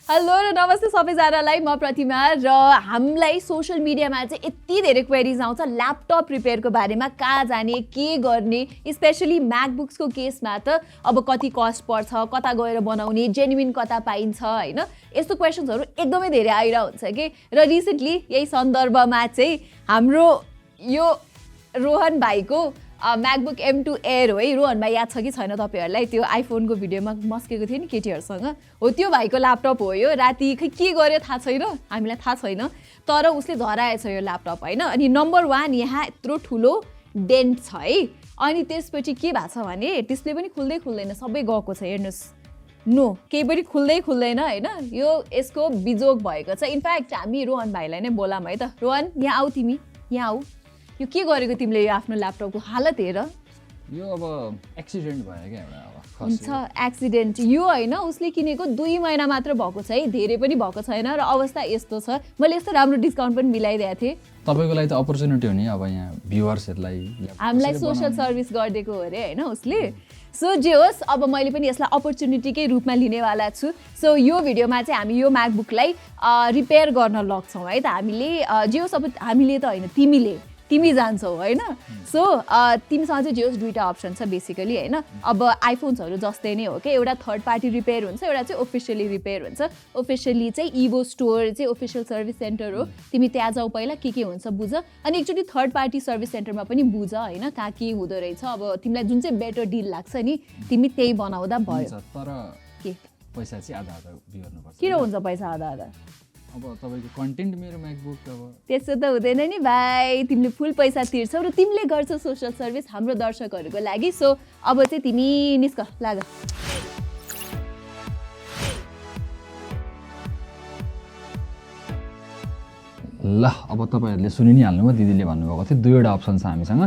Hello र नमस्ते सबैजनालाई, म प्रतिमा र हामीलाई सोशल मिडियामा चाहिँ यति धेरै क्वेरिज आउँछ ल्यापटप रिपेयरको बारेमा, कहाँ जाने, के गर्ने, स्पेशली म्याकबुक्सको केसमा त अब कति कस्ट पर्छ, कता गएर बनाउने, जेन्युइन कता पाइन्छ हैन, यस्तो क्वेसन्सहरू एकदमै धेरै आइरहेको हुन्छ कि। र रिसेन्टली यही सन्दर्भमा चाहिँ हाम्रो यो रोहन भाइको म्याकबुक M2 एयर हो है। रोहन भाइ याद छ कि छैन तपाईँहरूलाई, त्यो आइफोनको भिडियोमा मस्केको थियो नि केटीहरूसँग, हो त्यो भाइको ल्यापटप हो यो। राति खै के गर्यो थाहा छैन, हामीलाई थाहा छैन, तर उसले धराएछ यो ल्यापटप होइन। अनि नम्बर 1 यहाँ यत्रो ठुलो डेन्ट छ है। अनि त्यसपछि के भएको छ भने डिस्प्ले पनि खुल्दै खुल्दैन, सबै गएको छ हेर्नुहोस्, नो केही पनि खुल्दै खुल्दैन होइन। यो यसको बिजोग भएको छ। इनफ्याक्ट हामी रोहन भाइलाई नै बोलाम है त, रोहन यहाँ आऊ, तिमी यहाँ आऊ, यो के गरेको तिमीले यो आफ्नो ल्यापटपको हालत हेर। यो अब एक्सिडेन्ट भयो क्या एउटा, अब हुन्छ एक्सिडेन्ट यो होइन, उसले किनेको 2 महिना मात्र भएको छ है, धेरै पनि भएको छैन। र अवस्था यस्तो छ, मैले यस्तो राम्रो डिस्काउन्ट पनि मिलाइदिएको थिएँ। तपाईँको लागि त अपर्च्युनिटी हो नि अब यहाँ भ्युअर्सहरूलाई, हामीलाई सोसल सर्भिस गरिदिएको हो अरे होइन उसले। सो जे होस्, अब मैले पनि यसलाई अपर्च्युनिटीकै रूपमा लिनेवाला छु। सो यो भिडियोमा चाहिँ हामी यो म्याकबुकलाई रिपेयर गर्न लाग्छौँ है त। हामीले जे होस्, अब हामीले त होइन, तिमी जान्छौ होइन। सो तिमीसँग चाहिँ जे होस् 2टा अप्सन छ बेसिकली होइन। अब आइफोन्सहरू जस्तै नै हो कि, एउटा थर्ड पार्टी रिपेयर हुन्छ, एउटा चाहिँ ओफिसियली रिपेयर हुन्छ। ओफिसियली चाहिँ इभो स्टोर चाहिँ ओफिसियल सर्भिस सेन्टर हो, तिमी त्यहाँ जाऊ पहिला, के हुन्छ बुझ, अनि एकचोटि थर्ड पार्टी सर्भिस सेन्टरमा पनि बुझ होइन, कहाँ के हुँदो रहेछ। अब तिमीलाई जुन चाहिँ बेटर डिल लाग्छ नि, तिमी त्यही बनाउँदा भयो। तर के पैसा चाहिँ आधा आधा बिहोर्नुपर्छ। के हुन्छ पैसा आधा आधा? अब तपाईँको कन्टेन्ट मेरो म्याकबुक अब त्यसो त हुँदैन नि भाइ, तिमीले फुल पैसा तिर्छौ र तिमीले गर्छौ सोसल सर्भिस हाम्रो दर्शकहरूको लागि। सो अब चाहिँ तिमी निस्क लाग। ल अब तपाईँहरूले सुनि नै हाल्नुभयो, दिदीले भन्नुभएको थियो 2वटा अप्सन छ हामीसँग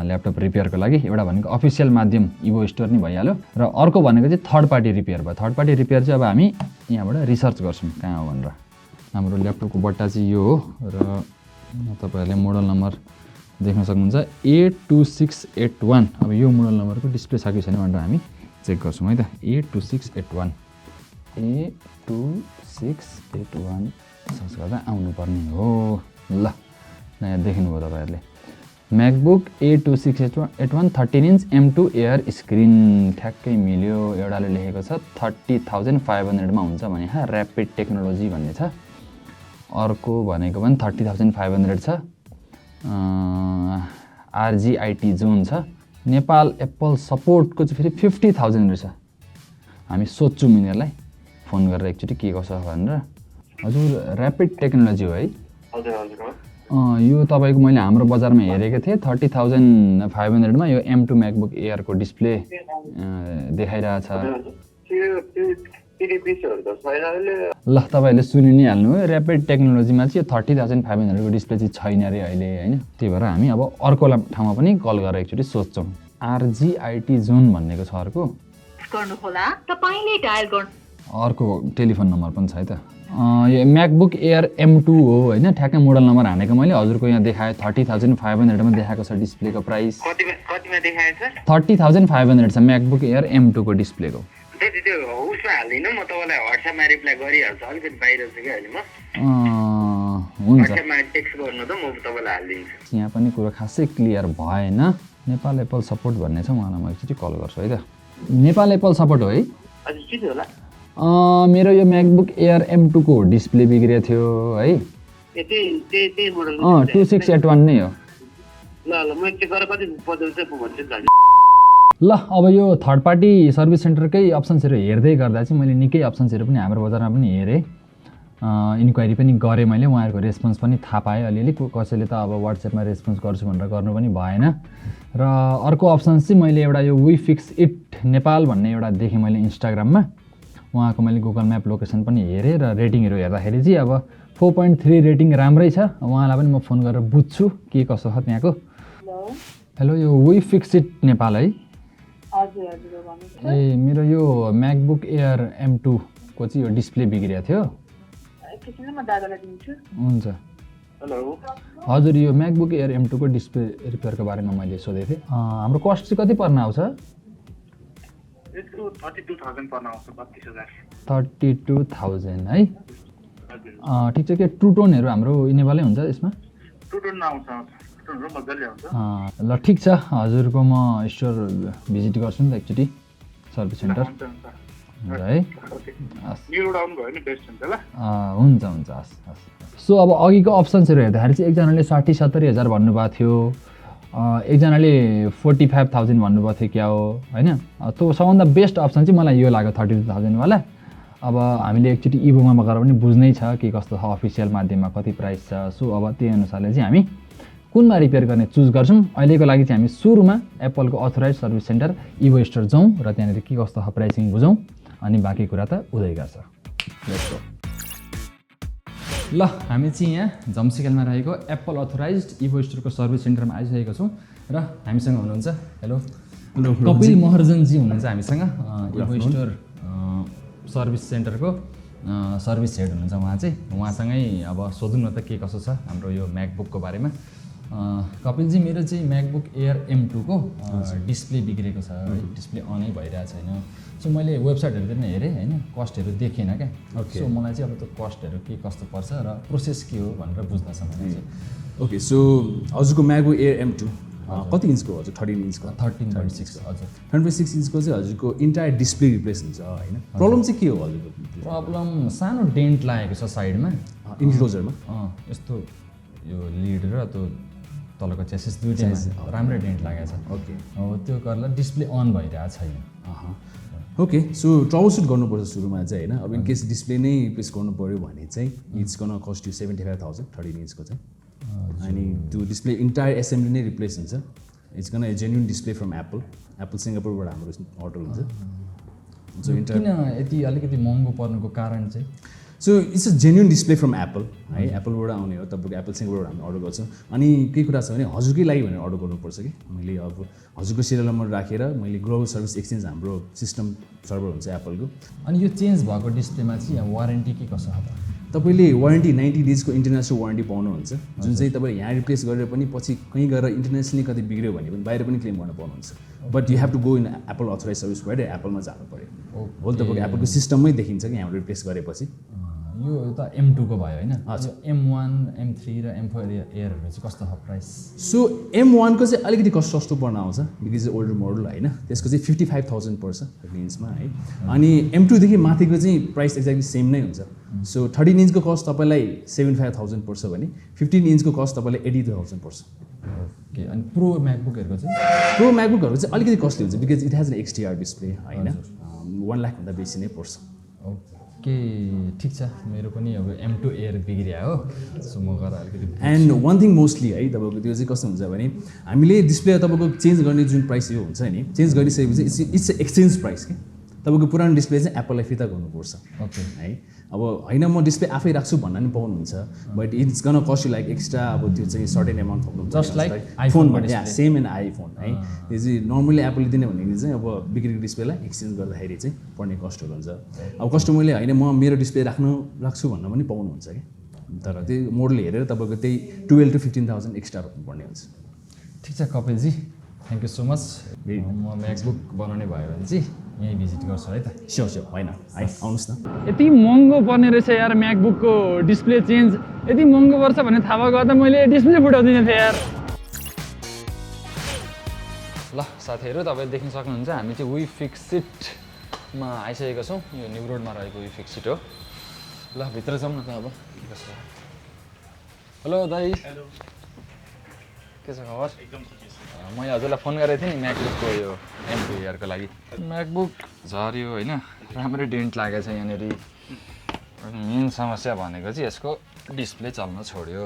ल्यापटप रिपेयरको लागि। एउटा भनेको अफिसियल माध्यम इभो स्टोर नि भइहाल्यो, र अर्को भनेको चाहिँ थर्ड पार्टी रिपेयर भयो। थर्ड पार्टी रिपेयर चाहिँ अब हामी यहाँबाट रिसर्च गर्छौँ कहाँ हो भनेर। हाम्रो ल्यापटपको बट्टा चाहिँ यो हो, र तपाईँहरूले मोडल नम्बर देख्न सक्नुहुन्छ A2681। अब यो मोडल नम्बरको डिस्प्ले छ कि छैन भनेर हामी चेक गर्छौँ है त। A2681 सर्च गर्दा आउनुपर्ने हो। ल यहाँ देख्नुभयो तपाईँहरूले, MacBook A2681 13 inch M2 air screen ठ्याक्कै मिल्यो। एउटाले लेखेको छ 30,500मा हुन्छ भने ऱ्यापिड टेक्नोलोजी भन्ने छ, अर्को भनेको पनि 30,500 छ, RGIT जोन छ। नेपाल एप्पल सपोर्टको चाहिँ फेरि 50,000 रहेछ। हामी सोध्छौँ यिनीहरूलाई फोन गरेर एकचोटि के कसो भनेर। हजुर ऱ्यापिड टेक्नोलोजी हो है? यो तपाईँको मैले हाम्रो बजारमा हेरेको थिएँ 30,500मा यो M2 म्याकबुक एयरको डिस्प्ले देखाइरहेछ। ल तपाईँहरूले सुनि नै हाल्नु हो, ऱ्यापिड टेक्नोलोजीमा चाहिँ यो 30,500को डिस्प्ले चाहिँ छैन अरे अहिले होइन। त्यही भएर हामी अब अर्को ठाउँमा पनि कल गरेर एकचोटि सोध्छौँ। RGIT जोन भन्नेको छ अर्को टेलिफोन नम्बर पनि छ है त। यो म्याकबुक एयर M2 हो होइन, ठ्याक्कै मोडल नम्बर हानेको मैले हजुरको यहाँ देखाएँ 30,500मा देखाएको छ डिस्प्लेको प्राइस। कतिमा देखाएको छ? 30,500 छ म्याकबुक एयर M2 को डिस्प्लेको। त्यो उसमा हाल्दिनँ म, तपाईँलाई व्हाट्सएपमा रिप्लाई गरिहाल्छु, अलिकति बाहिर छु कि अहिले म। हुन्छ, व्हाट्सएपमा टेक्स्ट गर्नु त, म तपाईँलाई हालिदिन्छु। यहाँ पनि कुरो खासै क्लियर भएन। नेपाल एप्पल सपोर्ट भन्ने छ, उहाँलाई म एकचोटि कल गर्छु है त। नेपाल एप्पल सपोर्ट हो है? हजुर के थियो होला? मेरो यो म्याकबुक एयर M2 को डिस्प्ले बिग्रिएको थियो है। 2681 नै हो। ल म चेक गरेर कति बजाउँछ भन्छु नि। ल अब यो थर्ड पार्टी सर्भिस सेन्टरकै अप्सन्सहरू हेर्दै गर्दा चाहिँ मैले निकै अप्सन्सहरू पनि हाम्रो बजारमा पनि हेरेँ, इन्क्वायरी पनि गरेँ मैले, उहाँहरूको रेस्पोन्स पनि थाहा पाएँ अलिअलि। कसैले त अब व्हाट्सएपमा रेस्पोन्स गर्छु भनेर गर्नु पनि भएन। र अर्को अप्सन्स चाहिँ मैले एउटा यो वी फिक्स इट नेपाल भन्ने एउटा देखेँ मैले इन्स्टाग्राममा, उहाँको मैले गुगल म्याप लोकेसन पनि हेरेँ र रेटिङहरू हेर्दाखेरि चाहिँ अब 4.3 रेटिङ राम्रै छ। उहाँलाई पनि म फोन गरेर बुझ्छु के कसो छ त्यहाँको। हेलो, यो वी फिक्स इट नेपाल है? ए मेरो यो म्याकबुक एयर M2 को चाहिँ यो डिस्प्ले बिग्रिएको थियो। हुन्छ। हजुर यो म्याकबुक एयर M2 को डिस्प्ले रिपेयरको बारेमा मैले सोधेको थिएँ। हाम्रो कस्ट चाहिँ कति पर्न आउँछ? 32,000 पर्न आउँछ, 32,000। 32,000 है ठिक छ के टु टोनहरू हाम्रो इनेबलै हुन्छ यसमा ल ठिक छ हजुरको म स्टोर भिजिट गर्छु नि त एकचोटि सर्भिस सेन्टर है हुन्छ हुन्छ हस् हस् सो अब अघिको अप्सन्सहरू हेर्दाखेरि चाहिँ एकजनाले 60-70 हजार भन्नुभएको थियो एकजनाले 45,000 भन्नुभएको थियो क्या हो होइन त्यो सबभन्दा बेस्ट अप्सन चाहिँ मलाई यो लाग्यो 32,000 वाला अब हामीले एकचोटि इबुकमा गएर पनि बुझ्नै छ के कस्तो छ अफिसियल माध्यममा कति प्राइस छ सो अब त्यही अनुसारले चाहिँ हामी कुनमा रिपेयर गर्ने चुज गर्छौँ अहिलेको लागि चाहिँ हामी सुरुमा एप्पलको अथोराइज सर्भिस सेन्टर इभो स्टोर जाउँ र त्यहाँनिर के कस्तो छ प्राइसिङ बुझौँ अनि बाँकी कुरा त उदै गर्छ ल हामी चाहिँ यहाँ जम्सिकेलमा रहेको एप्पल अथोराइज्ड इभो स्टोरको सर्भिस सेन्टरमा आइसकेको छौँ र हामीसँग हुनुहुन्छ हेलो कपिल महर्जनजी हुनुहुन्छ हामीसँग इभो स्टोर सर्भिस सेन्टरको सर्भिस हेड हुनुहुन्छ उहाँ चाहिँ उहाँसँगै अब सोधौँ न त के कसो छ हाम्रो यो म्याकबुकको बारेमा कपिलजी मेरो चाहिँ म्याकबुक एयर M2 को डिस्प्ले बिग्रेको छ है डिस्प्ले अनै भइरहेको छैन सो मैले वेबसाइटहरू पनि हेरेँ होइन कस्टहरू देखेन क्या सो मलाई चाहिँ अब त्यो कस्टहरू के कस्तो पर्छ र प्रोसेस के हो भनेर बुझ्न छ मलाई चाहिँ ओके सो हजुरको म्याकबुक एयर M2 कति इन्चको हजुर 13 इन्चको 13.6 हजुर 13.6 इन्चको चाहिँ हजुरको इन्टायर डिस्प्ले रिप्लेस हुन्छ होइन प्रब्लम चाहिँ के हो हजुरको प्रब्लम सानो डेन्ट लागेको छ साइडमा इन्क्लोजरमा यस्तो यो लिड र त्यो तलको चेसिस दुईटैमा राम्रै डेन्ट लागेको छ ओके अब त्यो गर्दा डिस्प्ले अन भइरहेको छैन ओके सो ट्रबल सुट गर्नुपर्छ सुरुमा चाहिँ होइन अब इन केस डिस्प्ले नै रिप्लेस गर्नु पऱ्यो भने चाहिँ इट्स गन कस्ट यु 75,000 13 इन्चको चाहिँ अनि त्यो डिस्प्ले इन्टायर एसेम्बली नै रिप्लेस हुन्छ it's gonna a genuine display from Apple सिङ्गापुरबाट हाम्रो अर्डर हुन्छ सो किन यति अलिकति महँगो पर्नुको कारण चाहिँ so it's a genuine display from Apple है एप्पलबाट आउने हो तपाईँको एप्पल सिङ्गापुरबाट हामीले अर्डर गर्छौँ अनि के कुरा छ भने हजुरकै लागि भनेर अर्डर गर्नुपर्छ कि मैले अब हजुरको सिरियल नम्बर राखेर मैले ग्लोबल सर्भिस एक्सचेन्ज हाम्रो सिस्टम सर्भर हुन्छ एप्पलको अनि यो चेन्ज भएको डिस्प्लेमा चाहिँ वारेन्टी के कसो छ तपाईँले वारेन्टी 90 डेजको इन्टरनेसनल वारेन्टी पाउनुहुन्छ जुन चाहिँ तपाईँले यहाँ रिप्लेस गरेर पनि पछि कहीँ गएर इन्टरनेसनली कति बिग्रियो भने पनि बाहिर पनि क्लेम गर्न पाउनुहुन्छ but you have to go in Apple authorise service भएर एप्पलमा जानु पऱ्यो होल तपाईँको एप्पलको सिस्टममै देखिन्छ कि यहाँ रिप्लेस गरेपछि यो त M2 को भयो होइन M1 M3 र M4 एयरहरू चाहिँ कस्तो छ प्राइस सो M1 को चाहिँ अलिकति कस्ट सस्तो पर्न आउँछ बिकज ओल्डर मोडल होइन त्यसको चाहिँ 55,000 पर्छ रेन्जमा है अनि M2 देखि माथिको चाहिँ प्राइस एक्ज्याक्टली सेम नै हुन्छ सो 13 इन्चको कस्ट तपाईँलाई 75,000 पर्छ भने 15 इन्चको कस्ट तपाईँलाई 80,000 पर्छ ओके अनि प्रो म्याकबुकहरूको चाहिँ प्रो म्याकबुकहरू चाहिँ अलिकति कस्टली हुन्छ because it has an XDR display होइन 1 लाखभन्दा बेसी नै पर्छ के ठिक छ मेरो पनि अब M2 एयर बिग्रिया हो सो म गएर अलिकति एन्ड वान थिङ मोस्टली है तपाईँको त्यो चाहिँ कस्तो हुन्छ भने हामीले डिस्प्ले तपाईँको चेन्ज गर्ने जुन प्राइस यो हुन्छ नि चेन्ज गरिसकेपछि इट्स एक्सचेन्ज प्राइस के तपाईँको पुरानो डिस्प्ले चाहिँ एप्पललाई फिर्ता गर्नुपर्छ ओके है अब होइन म डिस्प्ले आफै राख्छु भन्दा पनि पाउनुहुन्छ but it's gonna cost you like extra अब त्यो चाहिँ सर्टेन एमाउन्ट थप्नु जस्ट लाइक आइफोन भने सेम एन्ड आइफोन है त्यो चाहिँ नर्मली एप्पलले दिने भनेको चाहिँ अब बिग्रेको डिस्प्लेलाई एक्सचेन्ज गर्दाखेरि चाहिँ पर्ने कस्टहरू हुन्छ अब कस्टमरले होइन म मेरो डिस्प्ले राख्छु भन्न पनि पाउनुहुन्छ कि तर त्यही मोडल हेरेर तपाईँको त्यही 12,000 to 15,000 एक्स्ट्रा रोक्नुपर्ने हुन्छ ठिक छ कपिलजी थ्याङ्क यू सो मच म म्याकबुक बनाउने भयो भने चाहिँ यहीँ भिजिट गर्छु है त स्योर होइन है आउनुहोस् न यति महँगो पर्ने रहेछ यार म्याकबुकको डिस्प्ले चेन्ज यति महँगो पर्छ भन्ने थाहा भएको त मैले डिस्प्ले फुटाउँदिनँ थिएँ यार ल साथीहरू तपाईँ देख्न सक्नुहुन्छ हामी चाहिँ वी फिक्सिटमा आइसकेका छौँ यो न्यु रोडमा रहेको वी फिक्सिट हो ल भित्र जाउँ न त अब के कसो हेलो दाइ के छ खबर मैले हजुरलाई फोन गरेको थिएँ नि म्याकबुकको यो M2 एयरको लागि म्याकबुक झऱ्यो होइन राम्रै डेन्ट लागेको छ यहाँनिर मेन समस्या भनेको चाहिँ यसको डिस्प्ले चल्न छोड्यो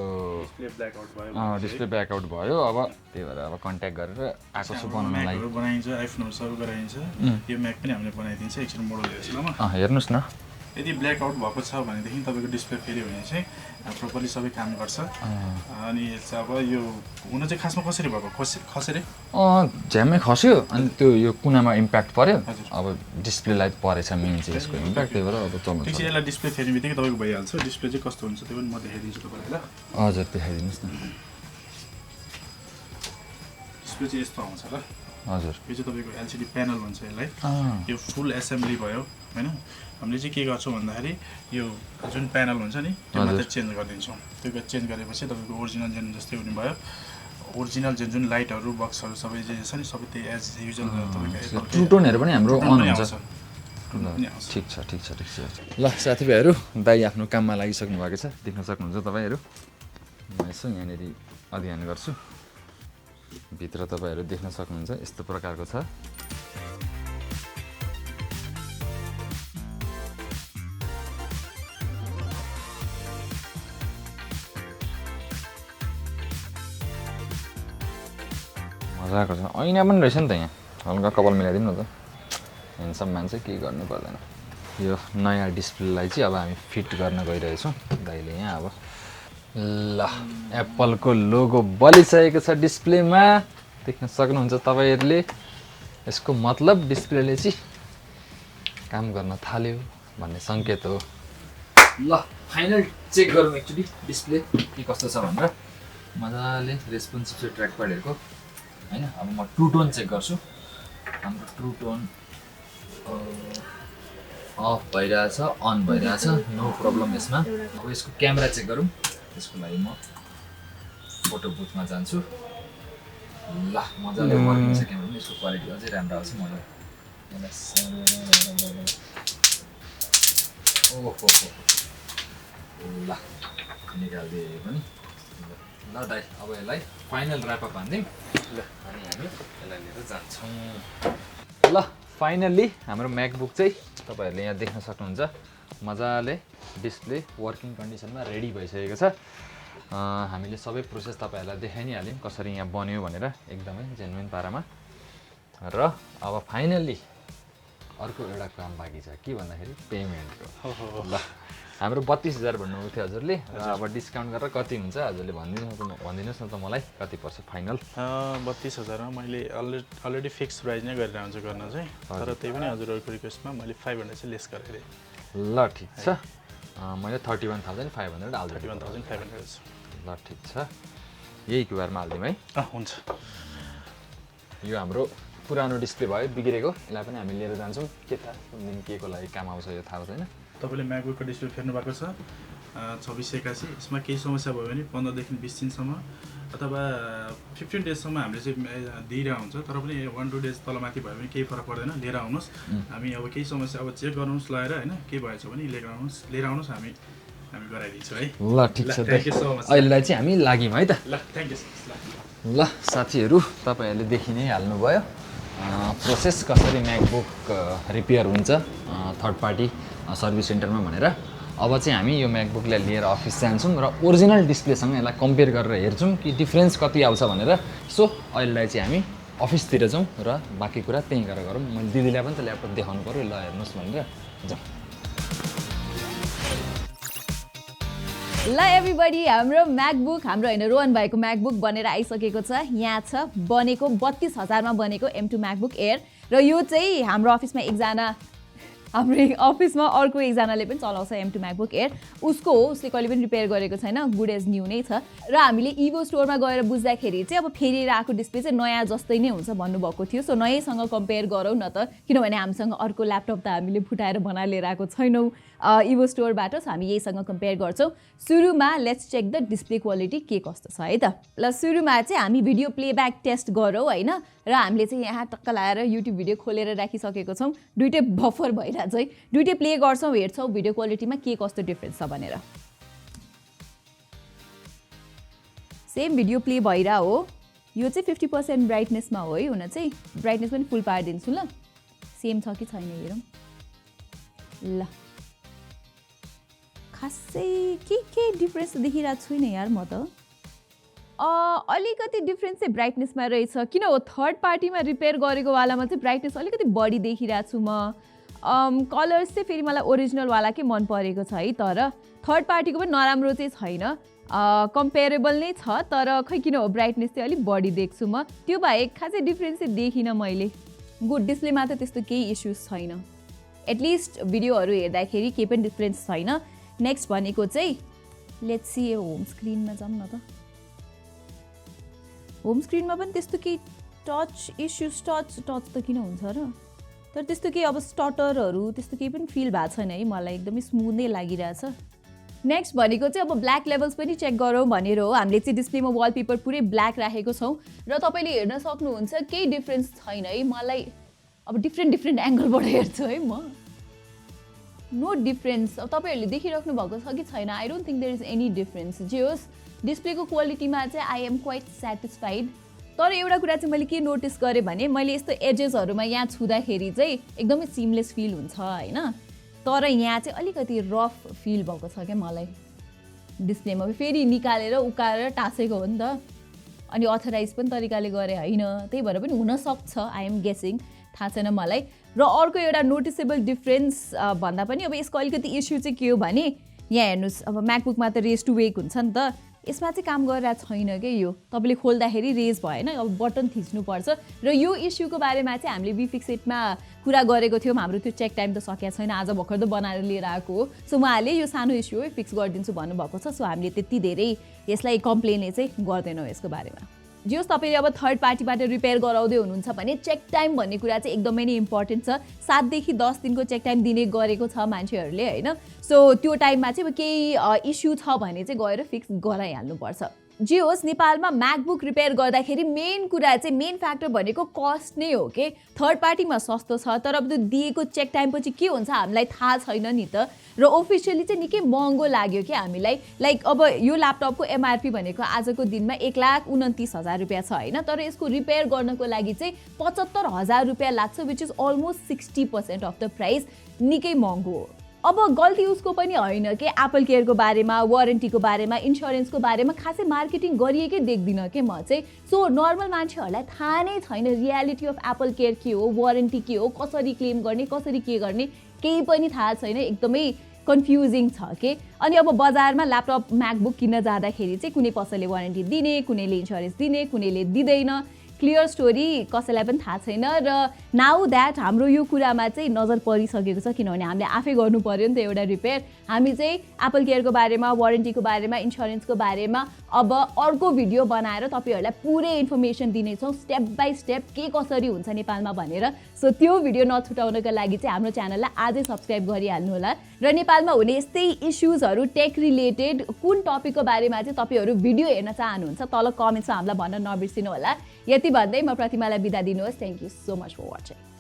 डिस्प्ले ब्ल्याकआउट भयो अब त्यही भएर अब कन्ट्याक्ट गरेर आएको छु बनाउनलाई बनाइन्छ आइफोनहरू सर्भ गराइन्छ यो म्याक पनि हामीले बनाइदिन्छ एकछिन मोडल हेर्छु हेर्नुहोस् न यदि ब्ल्याकआउट भएको छ भनेदेखि तपाईँको डिस्प्ले फेरि भने चाहिँ प्रोपरली सबै काम गर्छ अनि अब यो हुन चाहिँ खासमा कसरी भएको खसेर झ्यामै खस्यो अनि त्यो यो कुनामा इम्प्याक्ट पर्यो अब डिस्प्लेलाई परेछ मेन चाहिँ यसको इम्प्याक्ट त्यही भएर अब चल्नु ठिक छ यसलाई डिस्प्ले फेर्ने बित्तिकै तपाईँको भइहाल्छ डिस्प्ले चाहिँ कस्तो हुन्छ त्यो पनि म देखाइदिन्छु तपाईँलाई ल हजुर देखाइदिनुहोस् न डिस्प्ले चाहिँ यस्तो आउँछ ल हजुर यो चाहिँ तपाईँको LCD प्यानल भन्छ यसलाई यो फुल एसेम्बली भयो होइन हामीले चाहिँ के गर्छौँ भन्दाखेरि यो जुन प्यानल हुन्छ नि त्यो मात्रै चेन्ज गरिदिन्छौँ त्यो चेन्ज गरेपछि तपाईँको ओरिजिनल जेन जस्तै हुने भयो ओरिजिनल जुन लाइटहरू बक्सहरू सबै जे छ नि सबै त्यही एज युजल तपाईँको ट्रु टोनहरू पनि हाम्रो अन हुन्छ ठिक छ ल साथीभाइहरू दाइ आफ्नो काममा लागिसक्नु भएको छ देख्न सक्नुहुन्छ तपाईँहरू म यसो यहाँनिर अध्ययन गर्छु भित्र तपाईँहरू देख्न सक्नुहुन्छ यस्तो प्रकारको छ मजाको छ ऐना पनि रहेछ नि त यहाँ हल्का कपाल मिलाइदिउँ न त हेन्डसम मान्छे केही गर्नु पर्दैन यो नयाँ डिस्प्लेलाई चाहिँ अब हामी फिट गर्न गइरहेछौँ दाइले यहाँ अब ल एप्पलको लोगो बलिसकेको छ डिस्प्लेमा देख्न सक्नुहुन्छ तपाईँहरूले यसको मतलब डिस्प्लेले चाहिँ काम गर्न थाल्यो भन्ने सङ्केत हो ल फाइनल चेक गरौँ एक्चुली डिस्प्ले के कस्तो छ भनेर मजाले रेस्पोन्सिभ छ ट्र्याक प्याडहरूको होइन अब म ट्रु टोन चेक गर्छु हाम्रो ट्रु टोन अफ भइरहेछ अन भइरहेछ नो प्रब्लम यसमा अब यसको क्यामेरा चेक गरौँ त्यसको लागि म फोटो बुथमा जान्छु ल मजाले वर्किङ छ क्यामेरा यसको क्वालिटी अझै राम्रो आउँछ मलाई ओहो ल निकालिदिए पनि ल दाइ अब यसलाई फाइनल ऱ्यापअप हान्दिउँ ल अनि हामी यसलाई लिएर जान्छौँ ल फाइनल्ली हाम्रो म्याकबुक चाहिँ तपाईँहरूले यहाँ देख्न सक्नुहुन्छ मजाले डिस्प्ले वर्किङ कन्डिसनमा रेडी भइसकेको छ हामीले सबै प्रोसेस तपाईँहरूलाई देखाइ नै हाल्यौँ कसरी यहाँ बन्यो भनेर एकदमै जेन्युन पारामा र अब फाइनल्ली अर्को एउटा काम बाँकी छ के भन्दाखेरि पेमेन्टको ल हाम्रो 32,000 भन्नुभएको थियो हजुरले अब डिस्काउन्ट गरेर कति हुन्छ हजुरले भनिदिनुहोस् न त मलाई कति पर्छ फाइनल 32,000मा मैले अलरेडी फिक्स प्राइस नै गरेर आउँछु गर्न चाहिँ तर त्यही पनि हजुरहरूको रिक्वेस्टमा मैले 500 चाहिँ लेस गरिदिएँ ल ठिक छ मैले 31,500 हाल्छु 31,500 ल ठिक छ यही क्युआरमा हालिदिउँ है हुन्छ यो हाम्रो पुरानो डिस्प्ले भयो बिग्रेको यसलाई पनि हामी लिएर जान्छौँ के थाहा कुन दिन के को लागि काम आउँछ यो थाहा छैन तपाईँले म्याकबुकको डिस्प्ले फेर्नु भएको छ 2681 यसमा केही समस्या भयो भने 15 देखि 20 दिनसम्म अथवा 15 डेजसम्म हामीले चाहिँ दिइरहेको हुन्छ तर पनि 1-2 डेज तलमाथि भयो भने केही फरक पर्दैन लिएर आउनुहोस् हामी अब केही समस्या अब चेक गर्नुहोस् लगाएर होइन के भएछ भने लिएर आउनुहोस् हामी गराइदिन्छौँ है ल ठिक छ अहिलेलाई चाहिँ हामी लाग्यौँ है त ल थ्याङ्क यू ल साथीहरू तपाईँहरूले देखि नै हाल्नुभयो प्रोसेस कसरी म्याकबुक रिपेयर हुन्छ थर्ड पार्टी सर्भिस सेन्टरमा भनेर अब चाहिँ हामी यो म्याकबुकलाई लिएर अफिस जान्छौँ र ओरिजिनल डिस्प्लेसँग यसलाई कम्पेयर गरेर हेर्छौँ कि डिफ्रेन्स कति आउँछ भनेर सो अहिलेलाई चाहिँ हामी अफिसतिर जाउँ र बाँकी कुरा त्यहीँ गरेर गरौँ मैले दिदीलाई पनि त ल्यापटप देखाउनु पऱ्यो ल हेर्नुहोस् भनेर जाउँ ल एभ्रीबडी हाम्रो म्याकबुक हाम्रो होइन रोहन भाइको म्याकबुक बनेर आइसकेको छ यहाँ छ बनेको 32,000मा बनेको M2 म्याकबुक एयर र यो चाहिँ हाम्रो अफिसमा हाम्रो अफिसमा अर्को एकजनाले पनि चलाउँछ M2 म्याकबुक एयर उसको हो उसले कहिले पनि रिपेयर गरेको छैन गुड एज न्यू नै छ र हामीले इभो स्टोरमा गएर बुझ्दाखेरि चाहिँ अब फेरि आएको डिस्प्ले चाहिँ नयाँ जस्तै नै हुन्छ भन्नुभएको थियो सो नयैसँग कम्पेयर गरौँ न त किनभने हामीसँग अर्को ल्यापटप त हामीले फुटाएर बना लिएर आएको छैनौँ इभो स्टोरबाट सो हामी यहीसँग कम्पेयर गर्छौँ सुरुमा let's check the display quality के कस्तो छ है त ल सुरुमा चाहिँ हामी भिडियो प्लेब्याक टेस्ट गरौँ होइन र हामीले चाहिँ यहाँ टक्क लाएर युट्युब भिडियो खोलेर राखिसकेको छौँ दुइटै बफर भइरहेको छ है दुइटै प्ले गर्छौँ हेर्छौँ भिडियो क्वालिटीमा के कस्तो डिफ्रेन्स छ भनेर सेम भिडियो प्ले भइरहेको हो यो चाहिँ 50% ब्राइटनेसमा हो है हुन चाहिँ ब्राइटनेस पनि फुल पारिदिन्छु ल सेम छ कि छैन हेरौँ ल खासै के डिफ्रेन्स देखिरहेको छुइनँ यार म त अलिकति डिफ्रेन्स चाहिँ ब्राइटनेसमा रहेछ किन हो थर्ड पार्टीमा रिपेयर गरेको वालामा चाहिँ ब्राइटनेस अलिकति बढी देखिरहेको छु म कलर्स चाहिँ फेरि मलाई ओरिजिनलवालाकै मन परेको छ है तर थर्ड पार्टीको पनि नराम्रो चाहिँ छैन कम्पेरेबल नै छ तर खै किन हो ब्राइटनेस चाहिँ अलिक बढी देख्छु म त्यो बाहेक खासै डिफ्रेन्स चाहिँ देखिनँ मैले गुड डिस्प्लेमा त त्यस्तो केही इस्युज छैन एटलिस्ट भिडियोहरू हेर्दाखेरि केही पनि डिफ्रेन्स छैन नेक्स्ट भनेको चाहिँ लेट्स सी होम स्क्रिनमा जाऊँ न त होम स्क्रिनमा पनि त्यस्तो केही टच इस्युज टच त किन हुन्छ र तर त्यस्तो केही अब स्टटरहरू त्यस्तो केही पनि फिल भएको छैन है मलाई एकदमै स्मुथ नै लागिरहेछ नेक्स्ट भनेको चाहिँ अब ब्ल्याक लेभल्स पनि चेक गरौँ भनेर हो हामीले चाहिँ डिस्प्लेमा वालपेपर पुरै ब्ल्याक राखेको छौँ र तपाईँले हेर्न सक्नुहुन्छ केही डिफ्रेन्स छैन है मलाई अब डिफ्रेन्ट एङ्गलबाट हेर्छु है म नो डिफ्रेन्स अब तपाईँहरूले देखिराख्नु भएको छ कि छैन I don't think there is any difference जे होस् डिस्प्लेको क्वालिटीमा चाहिँ आई एम क्वाइट सेटिस्फाइड तर एउटा कुरा चाहिँ मैले के नोटिस गरेँ भने मैले यस्तो एजेसहरूमा यहाँ छुँदाखेरि चाहिँ एकदमै सिमलेस फिल हुन्छ होइन तर यहाँ चाहिँ अलिकति रफ फिल भएको छ क्या मलाई डिस्प्लेमा फेरि निकालेर उकालेर टाँसेको हो नि त अनि अथराइज पनि तरिकाले गरे होइन त्यही भएर पनि हुनसक्छ आई एम गेसिङ थाहा छैन मलाई र अर्को एउटा नोटिसेबल डिफ्रेन्स भन्दा पनि अब यसको अलिकति इस्यु चाहिँ के हो भने यहाँ हेर्नुहोस् अब म्याकबुकमा त रेज टु वेक हुन्छ नि त यसमा चाहिँ काम गरिरहेको छैन क्या यो तपाईँले खोल्दाखेरि रेज भएन अब बटन थिच्नुपर्छ र यो इस्युको बारेमा चाहिँ हामीले बिफिक्सेटमा कुरा गरेको थियौँ हाम्रो त्यो चेक टाइम त सकिएको छैन आज भर्खर त बनाएर लिएर आएको हो सो उहाँले यो सानो इस्यु है फिक्स गरिदिन्छु भन्नुभएको छ सो हामीले त्यति धेरै यसलाई कम्प्लेनै चाहिँ गर्दैनौँ यसको बारेमा जे होस् तपाईँले अब थर्ड पार्टीबाट रिपेयर गराउँदै हुनुहुन्छ भने चेक टाइम भन्ने कुरा चाहिँ एकदमै नै इम्पोर्टेन्ट छ 7 देखि 10 दिनको चेक टाइम दिने गरेको छ मान्छेहरूले होइन सो त्यो टाइममा चाहिँ अब केही इस्यु छ भने चाहिँ गएर फिक्स गराइहाल्नुपर्छ जे होस् नेपालमा म्याकबुक रिपेयर गर्दाखेरि मेन कुरा चाहिँ मेन फ्याक्टर भनेको कस्ट नै हो कि थर्ड पार्टीमा सस्तो छ तर अब त्यो दिएको चेक टाइम पछि के हुन्छ हामीलाई थाहा छैन नि त र ओफिसियली चाहिँ निकै महँगो लाग्यो कि हामीलाई लाइक अब यो ल्यापटपको एमआरपी भनेको आजको दिनमा 1,29,000 रुपियाँ छ होइन तर यसको रिपेयर गर्नको लागि चाहिँ 75,000 रुपियाँ लाग्छ which is almost 60% of the price निकै महँगो हो अब गल्ती उसको पनि होइन कि एप्पल केयरको बारेमा वारेन्टीको बारेमा इन्स्योरेन्सको बारेमा खासै मार्केटिङ गरिएकै देख्दिनँ कि म चाहिँ सो नर्मल मान्छेहरूलाई थाहा नै छैन रियालिटी अफ एप्पल केयर के हो वारेन्टी के हो कसरी क्लेम गर्ने कसरी के गर्ने केही पनि थाहा छैन एकदमै कन्फ्युजिङ छ कि अनि अब बजारमा ल्यापटप म्याकबुक किन्न जाँदाखेरि चाहिँ कुनै पसलले वारेन्टी दिने कुनैले इन्स्योरेन्स दिने कुनैले दिँदैन क्लियर स्टोरी कसैलाई पनि थाहा छैन र नाउ द्याट हाम्रो यो कुरामा चाहिँ नजर परिसकेको छ किनभने हामीले आफै गर्नु पर्यो नि त एउटा रिपेयर हामी चाहिँ एप्पल केयरको बारेमा वारेन्टीको बारेमा इन्स्योरेन्सको बारेमा अब अर्को भिडियो बनाएर तपाईँहरूलाई पुरै इन्फर्मेसन दिनेछौँ स्टेप बाई स्टेप के कसरी हुन्छ नेपालमा भनेर सो त्यो भिडियो नछुटाउनको लागि चाहिँ हाम्रो च्यानललाई आजै सब्सक्राइब गरिहाल्नु होला र नेपालमा हुने यस्तै इस्युजहरू टेक रिलेटेड कुन टपिकको बारेमा चाहिँ तपाईँहरू भिडियो हेर्न चाहनुहुन्छ तल कमेन्ट्समा हामीलाई भन्न नबिर्सिनु होला यति भन्दै म प्रतिमालाई बिदा दिनुहोस् thank you so much for watching